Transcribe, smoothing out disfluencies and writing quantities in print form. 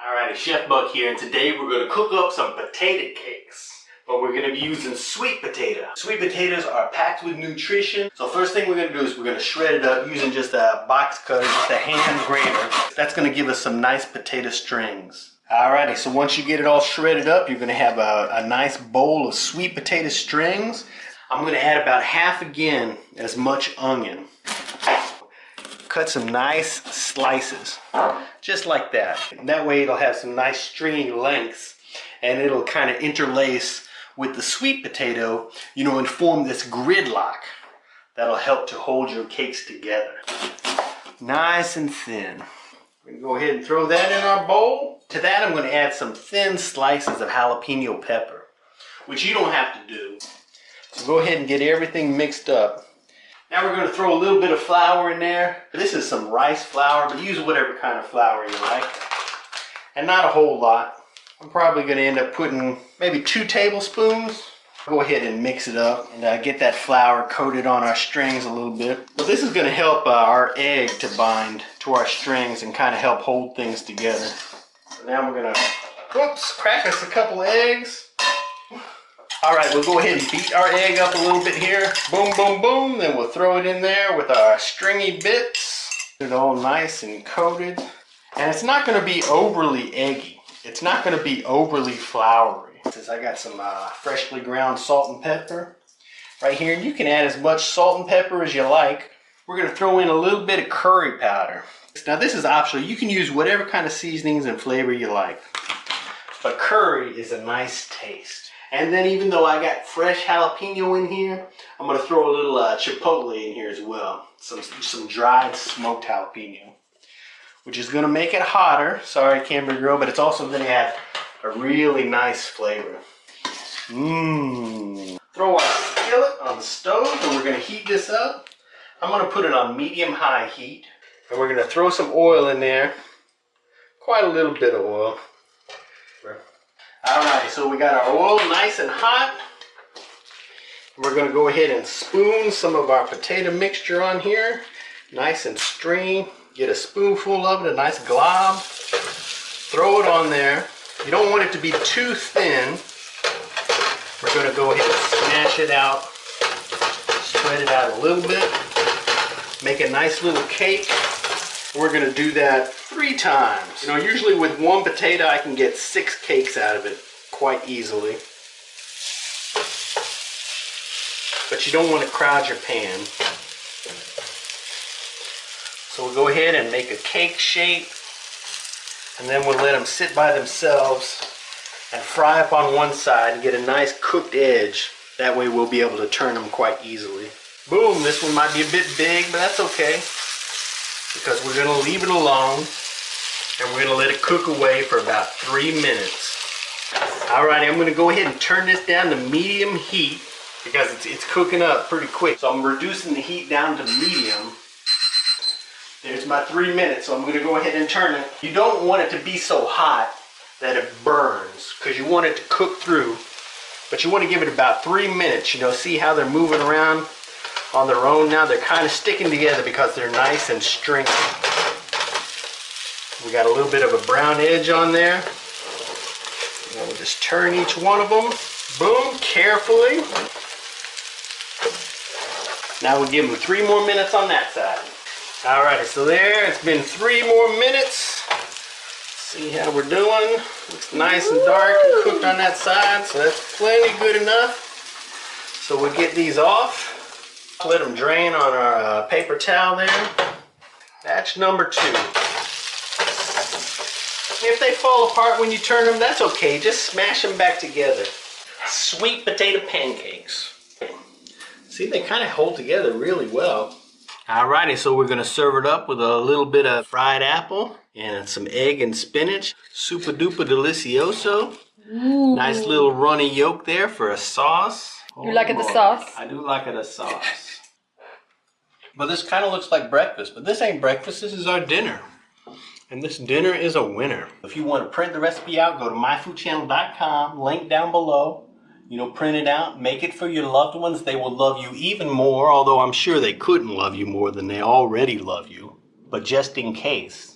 Alrighty, Chef Buck here, and today we're going to cook up some potato cakes. But we're going to be using sweet potato. Sweet potatoes are packed with nutrition. So first thing we're going to do is we're going to shred it up using just a box cutter, just a hand grater. That's going to give us some nice potato strings. Alrighty, so once you get it all shredded up, you're going to have a nice bowl of sweet potato strings. I'm going to add about half again as much onion. Cut some nice slices, just like that. And that way it'll have some nice stringy lengths and it'll kind of interlace with the sweet potato, you know, and form this gridlock that'll help to hold your cakes together. Nice and thin. We're going to go ahead and throw that in our bowl. To that I'm going to add some thin slices of jalapeno pepper, which you don't have to do. So go ahead and get everything mixed up. Now we're going to throw a little bit of flour in there. This is some rice flour, but use whatever kind of flour you like. And not a whole lot. I'm probably going to end up putting maybe 2 tablespoons. Go ahead and mix it up and get that flour coated on our strings a little bit. But this is going to help our egg to bind to our strings and kind of help hold things together. So now we're going to, crack us a couple of eggs. Alright, we'll go ahead and beat our egg up a little bit here. Boom, boom, boom. Then we'll throw it in there with our stringy bits. Get it all nice and coated. And it's not going to be overly eggy. It's not going to be overly floury. Since I got some freshly ground salt and pepper right here. You can add as much salt and pepper as you like. We're going to throw in a little bit of curry powder. Now this is optional. You can use whatever kind of seasonings and flavor you like. But curry is a nice taste. And then even though I got fresh jalapeno in here, I'm going to throw a little chipotle in here as well. Some dried smoked jalapeno, which is going to make it hotter. Sorry, Camera Girl, but it's also going to add a really nice flavor. Throw our skillet on the stove and we're going to heat this up. I'm going to put it on medium-high heat. And we're going to throw some oil in there. Quite a little bit of oil. Alright, so we got our oil nice and hot. We're going to go ahead and spoon some of our potato mixture on here. Nice and stringy. Get a spoonful of it, a nice glob. Throw it on there. You don't want it to be too thin. We're going to go ahead and smash it out. Spread it out a little bit. Make a nice little cake. We're going to do that 3 times. You know, usually with 1 potato, I can get 6 cakes out of it quite easily. But you don't want to crowd your pan. So we'll go ahead and make a cake shape. And then we'll let them sit by themselves and fry up on one side and get a nice cooked edge. That way we'll be able to turn them quite easily. Boom, this one might be a bit big, but that's okay. Because we're going to leave it alone and we're going to let it cook away for about 3 minutes. Alright, I'm going to go ahead and turn this down to medium heat because it's cooking up pretty quick. So I'm reducing the heat down to medium. There's my 3 minutes, so I'm going to go ahead and turn it. You don't want it to be so hot that it burns because you want it to cook through. But you want to give it about 3 minutes. You know, see how they're moving around on their own now. They're kind of sticking together because they're nice and stringy. We got a little bit of a brown edge on there. Now we'll just turn each one of them. Boom, carefully. Now we'll give them 3 more minutes on that side. Alrighty, so there, it's been 3 more minutes. See how we're doing. Looks nice and dark and cooked on that side, so that's plenty good enough. So we'll get these off. Let them drain on our paper towel there. Batch number 2. If they fall apart when you turn them, that's okay. Just smash them back together. Sweet potato pancakes. See, they kind of hold together really well. Alrighty, so we're going to serve it up with a little bit of fried apple and some egg and spinach. Super duper delicioso. Ooh. Nice little runny yolk there for a sauce. You like it the sauce? I do like it a sauce. But this kind of looks like breakfast, but this ain't breakfast, this is our dinner. And this dinner is a winner. If you want to print the recipe out, go to myfoodchannel.com, link down below. You know, print it out, make it for your loved ones. They will love you even more, although I'm sure they couldn't love you more than they already love you. But just in case,